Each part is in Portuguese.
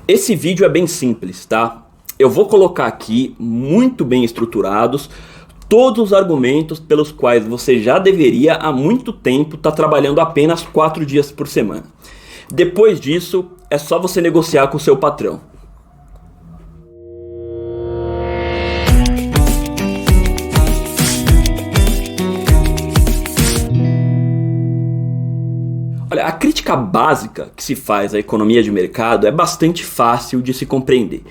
Esse vídeo é bem simples, tá? Eu vou colocar aqui, muito bem estruturados, todos os argumentos pelos quais você já deveria há muito tempo estar trabalhando apenas 4 dias por semana. Depois disso, é só você negociar com o seu patrão. Olha, a crítica básica que se faz à economia de mercado é bastante fácil de se compreender.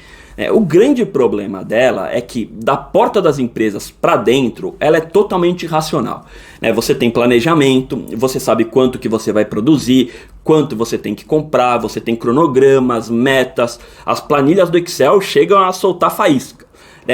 O grande problema dela é que da porta das empresas para dentro ela é totalmente irracional. Você tem planejamento, você sabe quanto que você vai produzir, quanto você tem que comprar, você tem cronogramas, metas, as planilhas do Excel chegam a soltar faísca.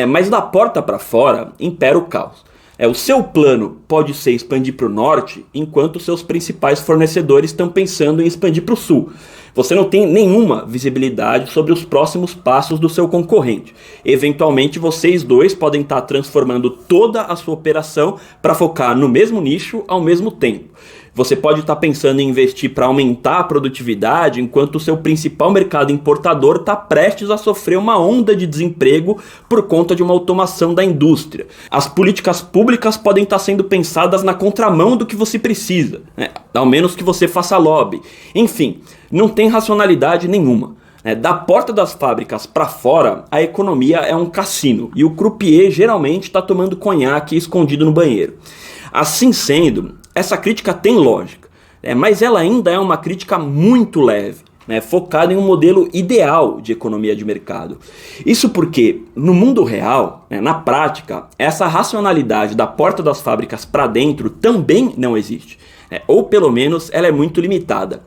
Mas da porta para fora impera o caos. O seu plano pode ser expandir para o norte, enquanto seus principais fornecedores estão pensando em expandir para o sul. Você não tem nenhuma visibilidade sobre os próximos passos do seu concorrente. Eventualmente, vocês dois podem estar transformando toda a sua operação para focar no mesmo nicho ao mesmo tempo. Você pode estar pensando em investir para aumentar a produtividade, enquanto o seu principal mercado importador está prestes a sofrer uma onda de desemprego por conta de uma automação da indústria. As políticas públicas podem estar sendo pensadas na contramão do que você precisa, ao menos que você faça lobby. Enfim, não tem racionalidade nenhuma. Da porta das fábricas para fora, a economia é um cassino e o croupier geralmente está tomando conhaque escondido no banheiro. Assim sendo, essa crítica tem lógica, mas ela ainda é uma crítica muito leve, focada em um modelo ideal de economia de mercado. Isso porque, no mundo real, na prática, essa racionalidade da porta das fábricas para dentro também não existe, ou pelo menos ela é muito limitada.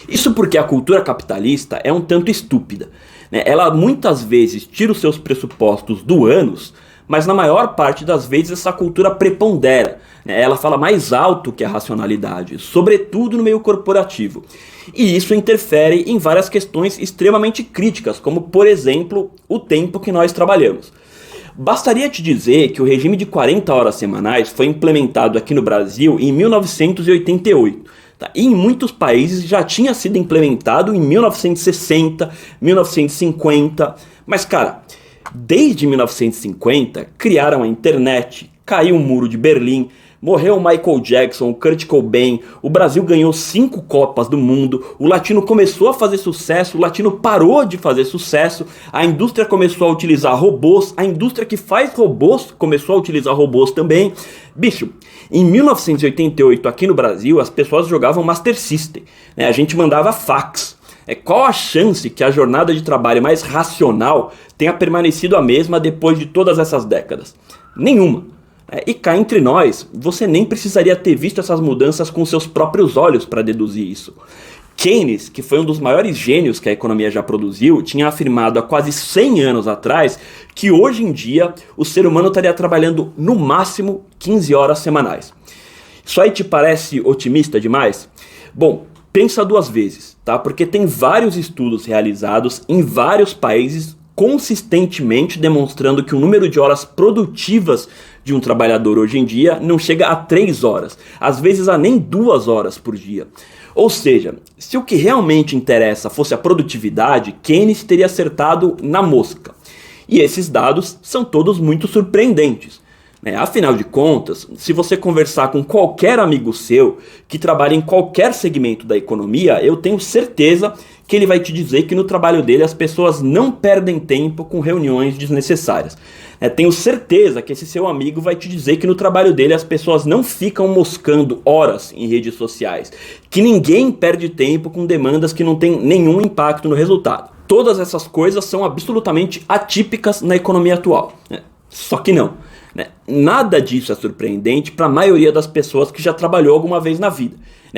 Isso porque a cultura capitalista é um tanto estúpida. Ela muitas vezes tira os seus pressupostos do ânus, mas na maior parte das vezes essa cultura prepondera. Ela fala mais alto que a racionalidade, sobretudo no meio corporativo. E isso interfere em várias questões extremamente críticas, como por exemplo, o tempo que nós trabalhamos. Bastaria te dizer que o regime de 40 horas semanais foi implementado aqui no Brasil em 1988. E em muitos países já tinha sido implementado em 1960, 1950. Mas cara, desde 1950 criaram a internet, caiu o muro de Berlim, morreu o Michael Jackson, o Kurt Cobain, o Brasil ganhou 5 Copas do Mundo, o latino começou a fazer sucesso, o latino parou de fazer sucesso, a indústria começou a utilizar robôs, a indústria que faz robôs começou a utilizar robôs também. Bicho, em 1988 aqui no Brasil as pessoas jogavam Master System, a gente mandava fax. Qual a chance que a jornada de trabalho mais racional tenha permanecido a mesma depois de todas essas décadas? Nenhuma. E cá entre nós, você nem precisaria ter visto essas mudanças com seus próprios olhos para deduzir isso. Keynes, que foi um dos maiores gênios que a economia já produziu, tinha afirmado há quase 100 anos atrás que hoje em dia o ser humano estaria trabalhando no máximo 15 horas semanais. Isso aí te parece otimista demais? Bom, pensa 2 vezes, tá? Porque tem vários estudos realizados em vários países consistentemente demonstrando que o número de horas produtivas de um trabalhador hoje em dia não chega a 3 horas, às vezes a nem 2 horas por dia. Ou seja, se o que realmente interessa fosse a produtividade, Keynes teria acertado na mosca. E esses dados são todos muito surpreendentes. Afinal de contas, se você conversar com qualquer amigo seu que trabalha em qualquer segmento da economia, eu tenho certeza que ele vai te dizer que no trabalho dele as pessoas não perdem tempo com reuniões desnecessárias. Tenho certeza que esse seu amigo vai te dizer que no trabalho dele as pessoas não ficam moscando horas em redes sociais, que ninguém perde tempo com demandas que não têm nenhum impacto no resultado. Todas essas coisas são absolutamente atípicas na economia atual. Só que não. Nada disso é surpreendente para a maioria das pessoas que já trabalhou alguma vez na vida.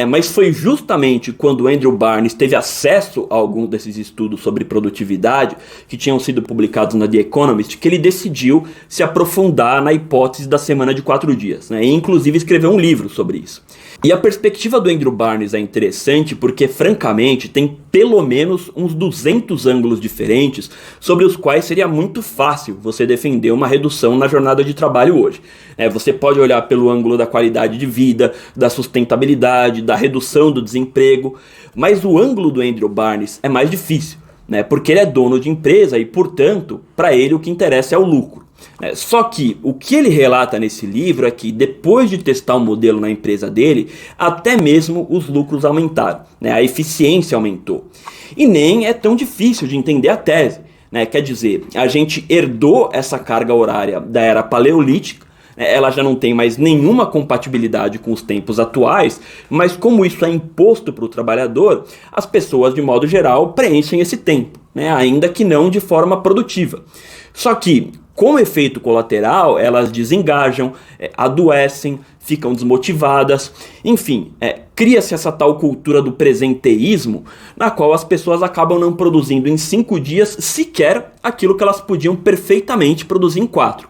Mas foi justamente quando Andrew Barnes teve acesso a alguns desses estudos sobre produtividade que tinham sido publicados na The Economist que ele decidiu se aprofundar na hipótese da semana de 4 dias, e inclusive escreveu um livro sobre isso. E a perspectiva do Andrew Barnes é interessante porque, francamente, tem pelo menos uns 200 ângulos diferentes sobre os quais seria muito fácil você defender uma redução na jornada de trabalho hoje. Você pode olhar pelo ângulo da qualidade de vida, da sustentabilidade, da redução do desemprego, mas o ângulo do Andrew Barnes é mais difícil. né? Porque ele é dono de empresa e, portanto, para ele o que interessa é o lucro. Só que o que ele relata nesse livro é que depois de testar o modelo na empresa dele, até mesmo os lucros aumentaram, né? A eficiência aumentou. E nem é tão difícil de entender a tese, né? Quer dizer, a gente herdou essa carga horária da era paleolítica, ela já não tem mais nenhuma compatibilidade com os tempos atuais, mas como isso é imposto para o trabalhador, as pessoas de modo geral preenchem esse tempo, né? Ainda que não de forma produtiva. Só que, como efeito colateral, elas desengajam, adoecem, ficam desmotivadas, enfim, cria-se essa tal cultura do presenteísmo, na qual as pessoas acabam não produzindo em 5 dias sequer aquilo que elas podiam perfeitamente produzir em 4.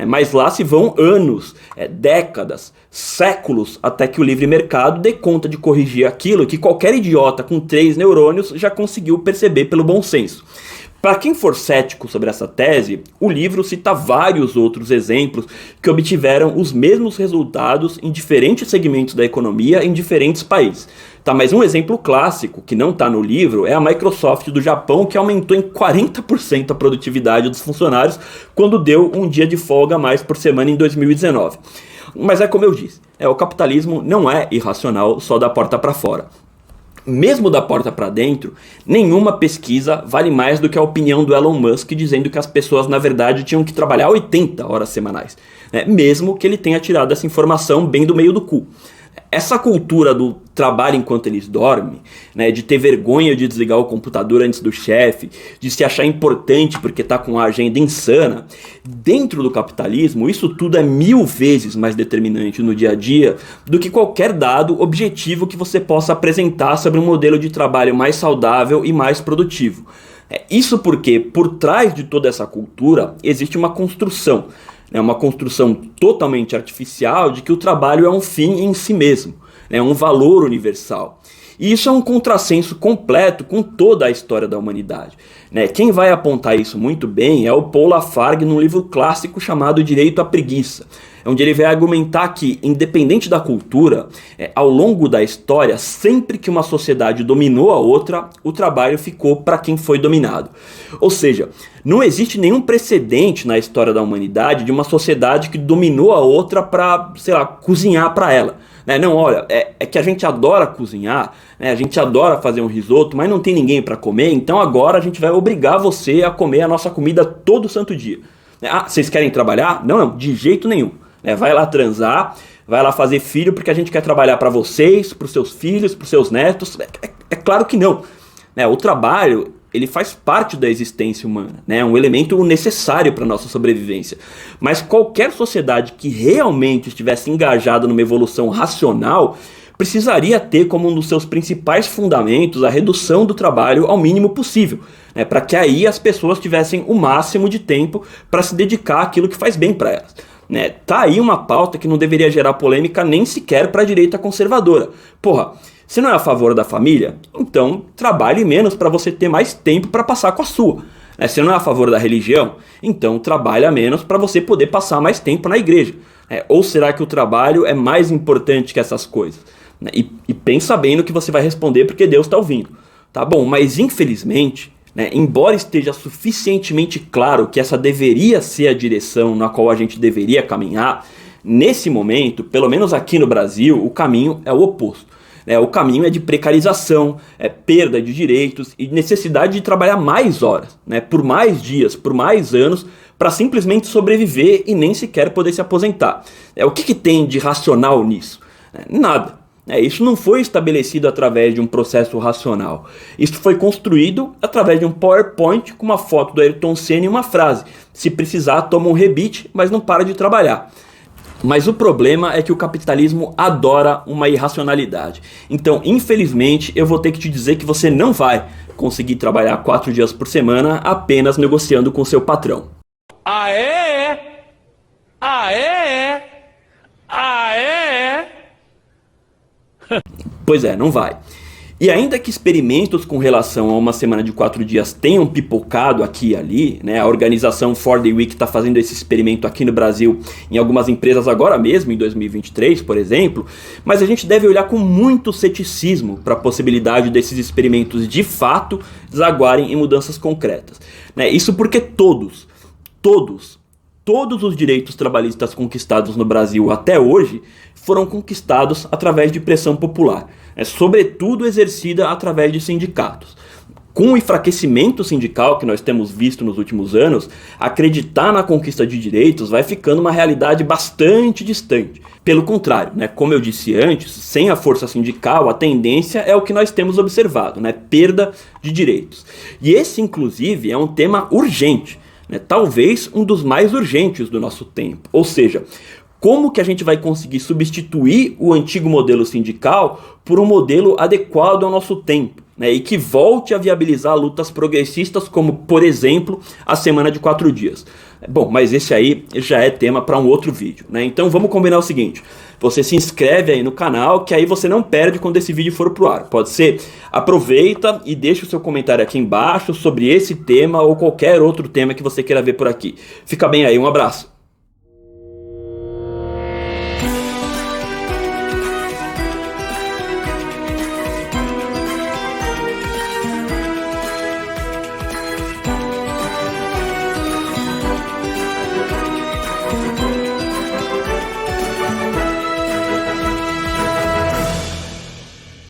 Mas lá se vão anos, décadas, séculos, até que o livre mercado dê conta de corrigir aquilo que qualquer idiota com 3 neurônios já conseguiu perceber pelo bom senso. Para quem for cético sobre essa tese, o livro cita vários outros exemplos que obtiveram os mesmos resultados em diferentes segmentos da economia em diferentes países. Mas um exemplo clássico, que não está no livro, é a Microsoft do Japão, que aumentou em 40% a produtividade dos funcionários quando deu um dia de folga a mais por semana em 2019. Mas é como eu disse, o capitalismo não é irracional só da porta para fora. Mesmo da porta para dentro, nenhuma pesquisa vale mais do que a opinião do Elon Musk dizendo que as pessoas na verdade tinham que trabalhar 80 horas semanais, né? Mesmo que ele tenha tirado essa informação bem do meio do cu. Essa cultura do trabalho enquanto eles dormem, né, de ter vergonha de desligar o computador antes do chefe, de se achar importante porque está com a agenda insana, dentro do capitalismo, isso tudo é 1000 vezes mais determinante no dia a dia do que qualquer dado objetivo que você possa apresentar sobre um modelo de trabalho mais saudável e mais produtivo. Isso porque, por trás de toda essa cultura, existe uma construção. É uma construção totalmente artificial de que o trabalho é um fim em si mesmo, é um valor universal. E isso é um contrassenso completo com toda a história da humanidade. Quem vai apontar isso muito bem é o Paul Lafargue num livro clássico chamado Direito à Preguiça, onde ele vai argumentar que, independente da cultura, ao longo da história, sempre que uma sociedade dominou a outra, o trabalho ficou para quem foi dominado. Ou seja, não existe nenhum precedente na história da humanidade de uma sociedade que dominou a outra para, cozinhar para ela. Não, olha, é que a gente adora cozinhar, a gente adora fazer um risoto, mas não tem ninguém para comer, então agora a gente vai obrigar você a comer a nossa comida todo santo dia. Vocês querem trabalhar? Não, de jeito nenhum. Vai lá transar, vai lá fazer filho porque a gente quer trabalhar para vocês, para os seus filhos, para os seus netos. É claro que não. O trabalho, ele faz parte da existência humana, é um elemento necessário para a nossa sobrevivência. Mas qualquer sociedade que realmente estivesse engajada numa evolução racional precisaria ter como um dos seus principais fundamentos a redução do trabalho ao mínimo possível, para que aí as pessoas tivessem o máximo de tempo para se dedicar àquilo que faz bem para elas. Tá aí uma pauta que não deveria gerar polêmica nem sequer para a direita conservadora. Porra, você não é a favor da família? Então trabalhe menos para você ter mais tempo para passar com a sua. Você não é a favor da religião? Então trabalha menos para você poder passar mais tempo na igreja. Ou será que o trabalho é mais importante que essas coisas? E pensa bem no que você vai responder, porque Deus está ouvindo. Tá bom, mas infelizmente, embora esteja suficientemente claro que essa deveria ser a direção na qual a gente deveria caminhar, nesse momento, pelo menos aqui no Brasil, o caminho é o oposto. O caminho é de precarização, perda de direitos e necessidade de trabalhar mais horas, por mais dias, por mais anos, para simplesmente sobreviver e nem sequer poder se aposentar. O que tem de racional nisso? Nada. Isso não foi estabelecido através de um processo racional. Isso foi construído através de um PowerPoint com uma foto do Ayrton Senna e uma frase: se precisar, toma um rebite, mas não para de trabalhar. Mas o problema é que o capitalismo adora uma irracionalidade. Então, infelizmente, eu vou ter que te dizer que você não vai conseguir trabalhar 4 dias por semana apenas negociando com seu patrão. Aê! Aê! Aê! Pois é, não vai. E ainda que experimentos com relação a uma semana de 4 dias tenham pipocado aqui e ali, né, a organização 4-Day Week está fazendo esse experimento aqui no Brasil em algumas empresas agora mesmo, em 2023, por exemplo, mas a gente deve olhar com muito ceticismo para a possibilidade desses experimentos de fato desaguarem em mudanças concretas. Né? Isso porque todos os direitos trabalhistas conquistados no Brasil até hoje foram conquistados através de pressão popular, sobretudo exercida através de sindicatos. Com o enfraquecimento sindical que nós temos visto nos últimos anos, acreditar na conquista de direitos vai ficando uma realidade bastante distante. Pelo contrário, como eu disse antes, sem a força sindical, a tendência é o que nós temos observado, perda de direitos. E esse, inclusive, é um tema urgente. Talvez um dos mais urgentes do nosso tempo. Ou seja, como que a gente vai conseguir substituir o antigo modelo sindical por um modelo adequado ao nosso tempo, e que volte a viabilizar lutas progressistas como, por exemplo, a semana de 4 dias. Bom, mas esse aí já é tema para um outro vídeo. Então vamos combinar o seguinte: você se inscreve aí no canal, que aí você não perde quando esse vídeo for pro ar. Pode ser? Aproveita e deixa o seu comentário aqui embaixo sobre esse tema ou qualquer outro tema que você queira ver por aqui. Fica bem aí, um abraço.